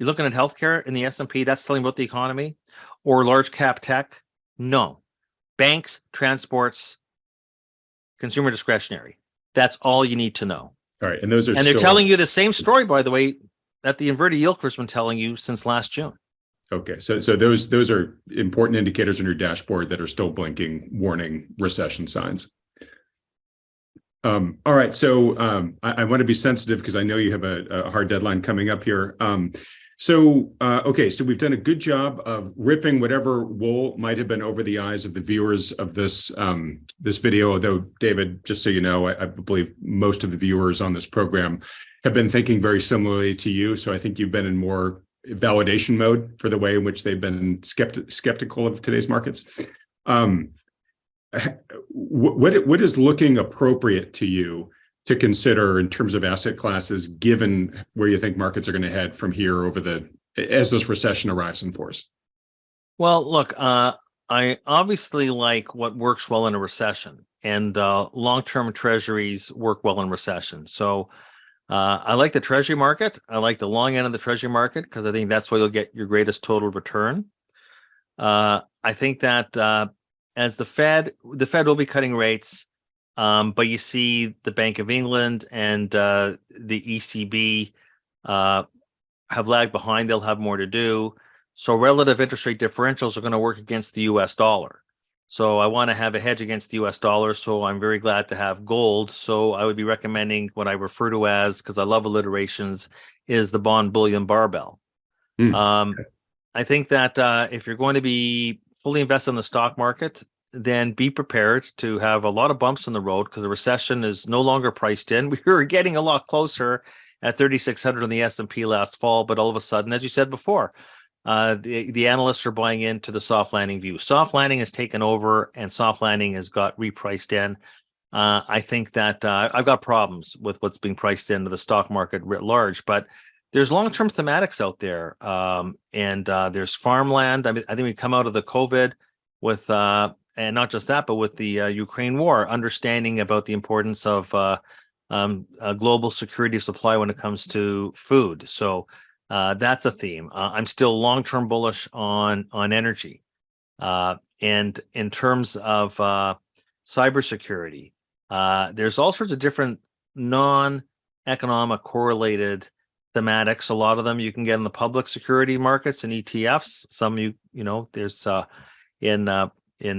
in the S&P, that's telling about the economy, or large cap tech? No. Banks, transports, consumer discretionary. That's all you need to know. All right. And those are And they're still telling you the same story, by the way, that the inverted yield curve's been telling you since last June. okay. So those are important indicators on your dashboard that are still blinking, warning recession signs. All right. So I want to be sensitive because I know you have a hard deadline coming up here. Okay, so we've done a good job of ripping whatever wool might have been over the eyes of the viewers of this this video. Although, David, just so you know, I believe most of the viewers on this program have been thinking very similarly to you. So I think you've been in more validation mode for the way in which they've been skeptical of today's markets. What is looking appropriate to you to consider in terms of asset classes, given where you think markets are going to head from here as this recession arrives in force? Well, look, I obviously like what works well in a recession, and long-term treasuries work well in recession. So I like the treasury market. I like the long end of the treasury market because I think that's where you'll get your greatest total return. I think that as the Fed will be cutting rates. But you see the Bank of England and the ECB have lagged behind. They'll have more to do. So relative interest rate differentials are going to work against the US dollar. So I want to have a hedge against the US dollar. So I'm very glad to have gold. So I would be recommending what I refer to as, because I love alliterations, is the bond bullion barbell. Okay. I think that if you're going to be fully invested in the stock market, then be prepared to have a lot of bumps in the road because the recession is no longer priced in. We were getting a lot closer at 3,600 on the S&P last fall, but all of a sudden, as you said before, the analysts are buying into the soft landing view. Soft landing has taken over, and soft landing has got repriced in. I think that I've got problems with what's being priced into the stock market writ large, but there's long-term thematics out there, and there's farmland. I mean, I think we come out of the COVID with and not just that, but with the Ukraine war, understanding about the importance of global security of supply when it comes to food. So that's a theme. I'm still long-term bullish on energy. And in terms of cybersecurity, there's all sorts of different non-economic correlated thematics. A lot of them you can get in the public security markets and ETFs. Some there's in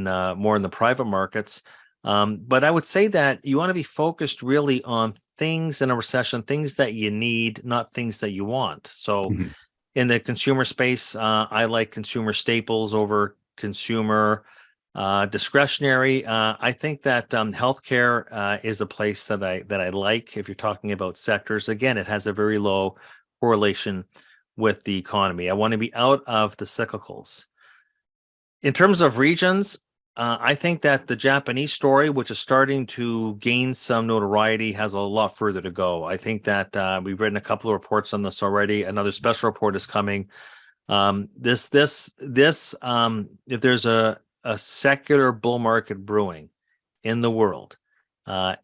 more in the private markets. But I would say that you want to be focused really on things in a recession, things that you need, not things that you want. So in the consumer space, I like consumer staples over consumer discretionary. I think that healthcare is a place that I like. If you're talking about sectors, again, it has a very low correlation with the economy. I want to be out of the cyclicals. In terms of regions, I think that the Japanese story, which is starting to gain some notoriety, has a lot further to go. I think that we've written a couple of reports on this already. Another special report is coming. If there's a secular bull market brewing in the world,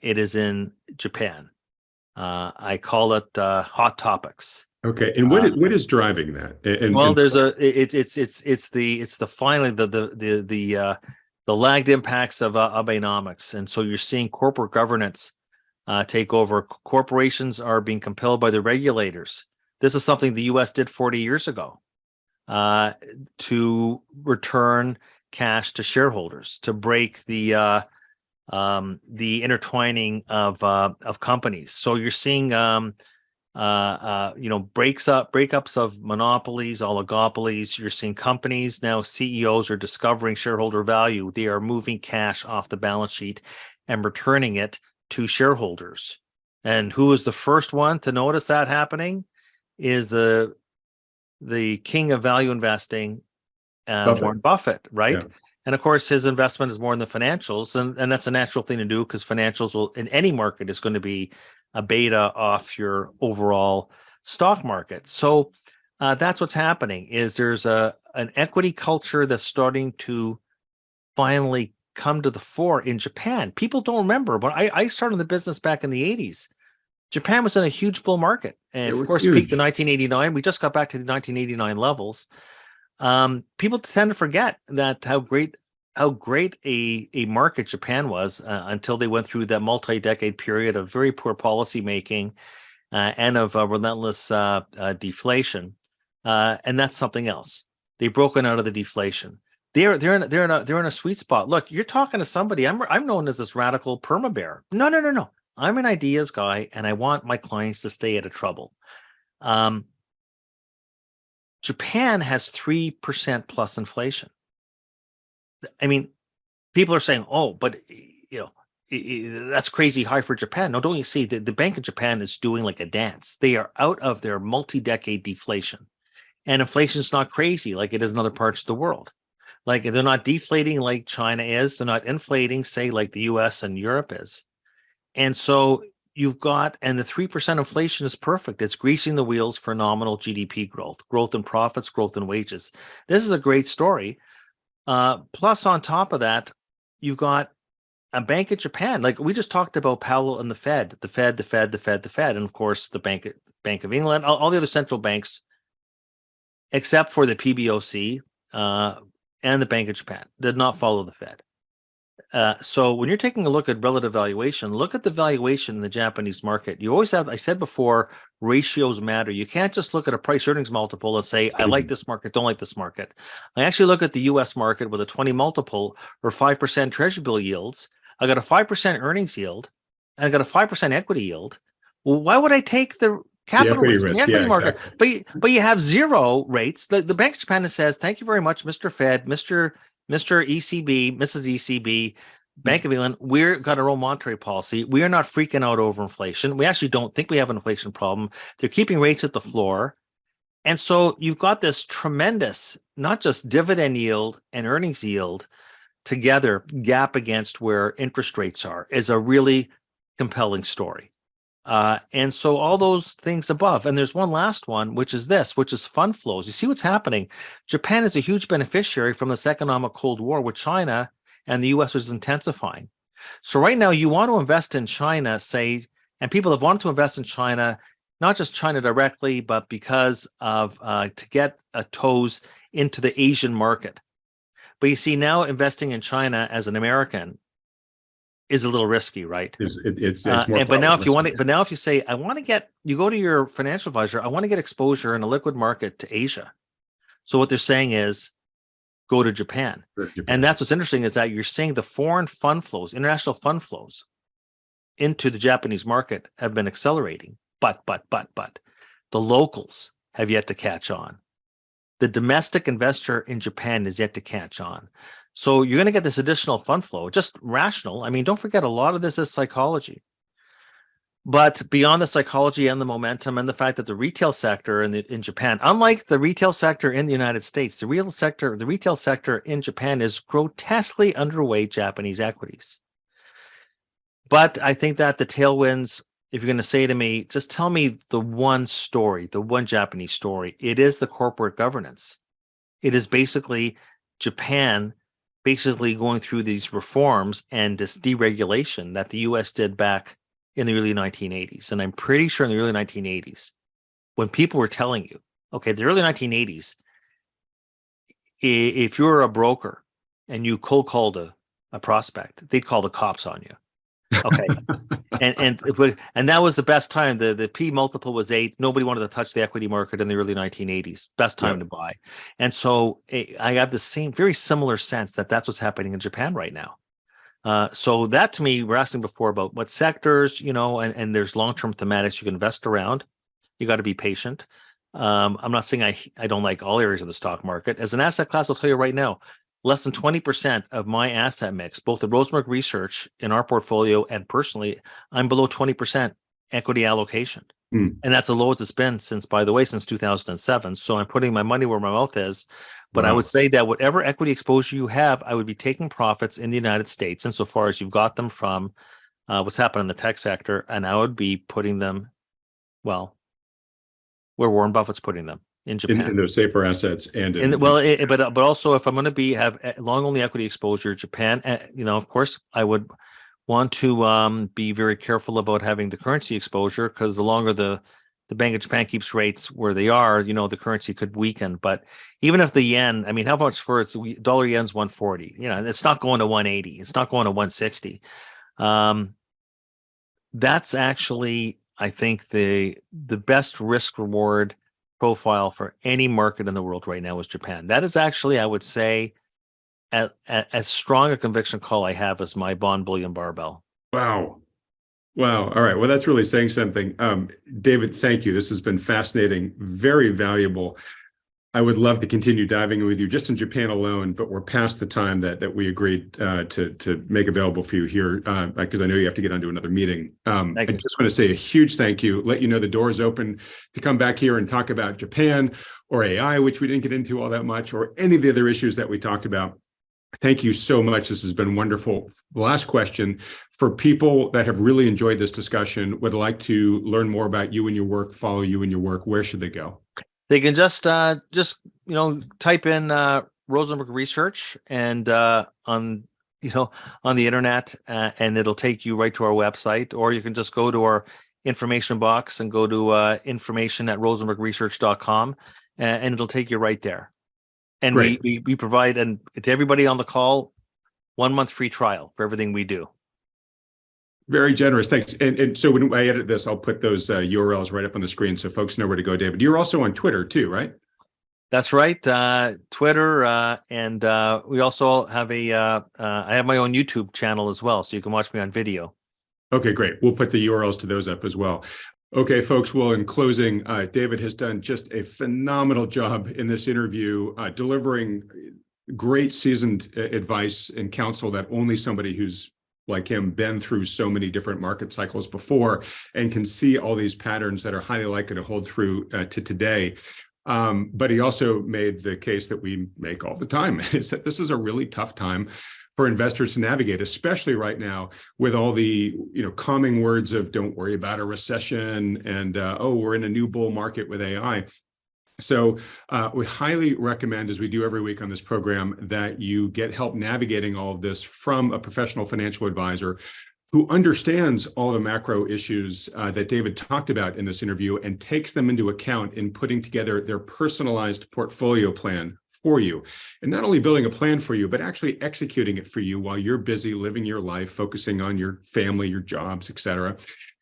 it is in Japan. I call it hot topics. Okay, and what is driving that? The lagged impacts of Abenomics, and so you're seeing corporate governance take over. Corporations are being compelled by the regulators. This is something the U.S. did 40 years ago to return cash to shareholders, to break the intertwining of companies. So you're seeing breakups of monopolies, oligopolies. You're seeing companies now, CEOs are discovering shareholder value. They are moving cash off the balance sheet and returning it to shareholders. And who is the first one to notice that happening is the king of value investing, Warren Buffett, right? Yeah. And of course, his investment is more in the financials, and that's a natural thing to do because financials will, in any market, is going to be a beta off your overall stock market. So that's what's happening. Is there's an equity culture that's starting to finally come to the fore in Japan. People don't remember, but I started the business back in the 80s. Japan was in a huge bull market, and It of was course huge. peaked in 1989. We just got back to the 1989 levels. People tend to forget that how great a market Japan was until they went through that multi-decade period of very poor policy making and of relentless deflation, and that's something else. They've broken out of the deflation. They're in a sweet spot. Look, you're talking to somebody. I'm known as this radical perma bear. No. I'm an ideas guy, and I want my clients to stay out of trouble. Japan has 3% plus inflation. I mean, people are saying, "Oh, but that's crazy high for Japan." No, don't you see? The Bank of Japan is doing like a dance. They are out of their multi-decade deflation, and inflation is not crazy like it is in other parts of the world. Like they're not deflating like China is. They're not inflating, say, like the U.S. and Europe is. And so you've got, and the 3% inflation is perfect. It's greasing the wheels for nominal GDP growth in profits, growth in wages. This is a great story. Plus, on top of that, you've got a Bank of Japan. Like we just talked about Powell and the Fed, and of course the Bank of England, all the other central banks, except for the PBOC and the Bank of Japan, did not follow the Fed. So when you're taking a look at relative valuation, look at the valuation in the Japanese market. You always have, I said before, ratios matter. You can't just look at a price earnings multiple and say, I like this market, don't like this market. I actually look at the US market with a 20 multiple or 5% treasury bill yields. I got a 5% earnings yield and I got a 5% equity yield. Well, why would I take the capital risk in the equity market? Exactly. But you have zero rates. The Bank of Japan says, thank you very much, Mr. Fed, Mr. ECB, Mrs. ECB, Bank of England, we've got our own monetary policy. We are not freaking out over inflation. We actually don't think we have an inflation problem. They're keeping rates at the floor. And so you've got this tremendous, not just dividend yield and earnings yield together, gap against where interest rates are, is a really compelling story. And so all those things above, and there's one last one, which is fund flows. You see what's happening. Japan is a huge beneficiary from this economic Cold War with China, and the US was intensifying. So right now you want to invest in China, say, and people have wanted to invest in China, not just China directly, but because of to get toes into the Asian market. But you see now investing in China as an American is a little risky, right? It's more but now if you say, you go to your financial advisor, I want to get exposure in a liquid market to Asia. So what they're saying is go to Japan. And that's what's interesting is that you're seeing the foreign fund flows, international fund flows into the Japanese market have been accelerating. But the locals have yet to catch on. The domestic investor in Japan is yet to catch on. So you're going to get this additional fund flow, just rational. I mean, don't forget, a lot of this is psychology. But beyond the psychology and the momentum and the fact that the retail sector in Japan, unlike the retail sector in the United States, the retail sector in Japan is grotesquely underweight Japanese equities. But I think that the tailwinds, if you're going to say to me, just tell me the one story, the one Japanese story, it is the corporate governance. It is basically Japan basically going through these reforms and this deregulation that the US did back in the early 1980s. And I'm pretty sure in the early 1980s, when people were telling you, okay, the early 1980s, if you were a broker and you cold called a prospect, they'd call the cops on you. Okay. and that was the best time. The P multiple was 8. Nobody wanted to touch the equity market in the early 1980s. Best time to buy. And so I have the very similar sense that that's what's happening in Japan right now. So that, to me, we're asking before about what sectors, and there's long-term thematics you can invest around. You got to be patient. I'm not saying I don't like all areas of the stock market. As an asset class, I'll tell you right now, less than 20% of my asset mix, both the Rosenberg Research in our portfolio and personally, I'm below 20% equity allocation. And that's the lowest it's been since 2007. So I'm putting my money where my mouth is. But I would say that whatever equity exposure you have, I would be taking profits in the United States, insofar as you've got them from what's happening in the tech sector, and I would be putting them, where Warren Buffett's putting them. In Japan, in those safer assets, but also if I'm going to have long only equity exposure, Japan, of course, I would want to be very careful about having the currency exposure, because the longer the Bank of Japan keeps rates where they are, the currency could weaken. But even if the yen, I mean, how much for its dollar yen's 140? It's not going to 180. It's not going to 160. That's actually, I think, the best risk reward profile for any market in the world right now is Japan. That is actually, I would say, as strong a conviction call I have as my bond bullion barbell. Wow. Wow. All right. Well, that's really saying something. David, thank you. This has been fascinating, very valuable. I would love to continue diving with you just in Japan alone, but we're past the time that we agreed to make available for you here, because I know you have to get onto another meeting. I just want to say a huge thank you, let you know the door is open to come back here and talk about Japan or AI, which we didn't get into all that much, or any of the other issues that we talked about. Thank you so much. This has been wonderful. Last question. For people that have really enjoyed this discussion, would like to learn more about you and your work, follow you and your work, where should they go? They can just type in Rosenberg Research and on the internet, and it'll take you right to our website. Or you can just go to our information box and go to information@rosenbergresearch.com, and it'll take you right there. And we provide, and to everybody on the call, 1 month free trial for everything we do. Very generous. Thanks. And so when I edit this, I'll put those URLs right up on the screen so folks know where to go. David, you're also on Twitter too, right? That's right. Twitter. And we also have I have my own YouTube channel as well, so you can watch me on video. Okay, great. We'll put the URLs to those up as well. Okay, folks, well, in closing, David has done just a phenomenal job in this interview, delivering great seasoned advice and counsel that only somebody who's like him been through so many different market cycles before and can see all these patterns that are highly likely to hold through to today. But he also made the case that we make all the time, is that this is a really tough time for investors to navigate, especially right now with all the calming words of "don't worry about a recession" and "oh, we're in a new bull market with AI." So we highly recommend, as we do every week on this program, that you get help navigating all of this from a professional financial advisor who understands all the macro issues that David talked about in this interview and takes them into account in putting together their personalized portfolio plan for you. And not only building a plan for you, but actually executing it for you while you're busy living your life, focusing on your family, your jobs, et cetera.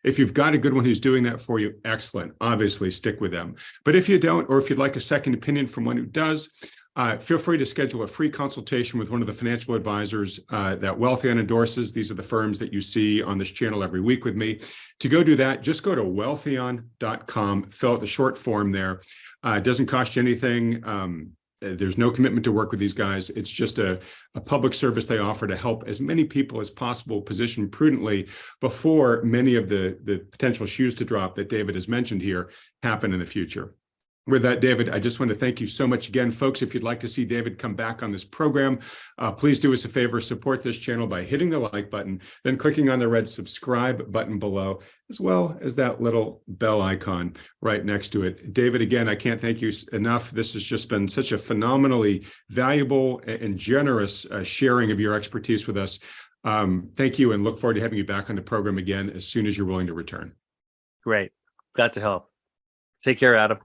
If you've got a good one who's doing that for you, excellent. Obviously, stick with them. But if you don't, or if you'd like a second opinion from one who does, feel free to schedule a free consultation with one of the financial advisors that Wealthion endorses. These are the firms that you see on this channel every week with me. To go do that, just go to wealthion.com, fill out the short form there. It doesn't cost you anything. There's no commitment to work with these guys. It's just a public service they offer to help as many people as possible position prudently before many of the potential shoes to drop that David has mentioned here happen in the future. With that, David, I just want to thank you so much again. Folks, if you'd like to see David come back on this program, please do us a favor, support this channel by hitting the like button, then clicking on the red subscribe button below, as well as that little bell icon right next to it. David, again, I can't thank you enough. This has just been such a phenomenally valuable and generous sharing of your expertise with us. Thank you, and look forward to having you back on the program again as soon as you're willing to return. Great. Glad to help. Take care, Adam.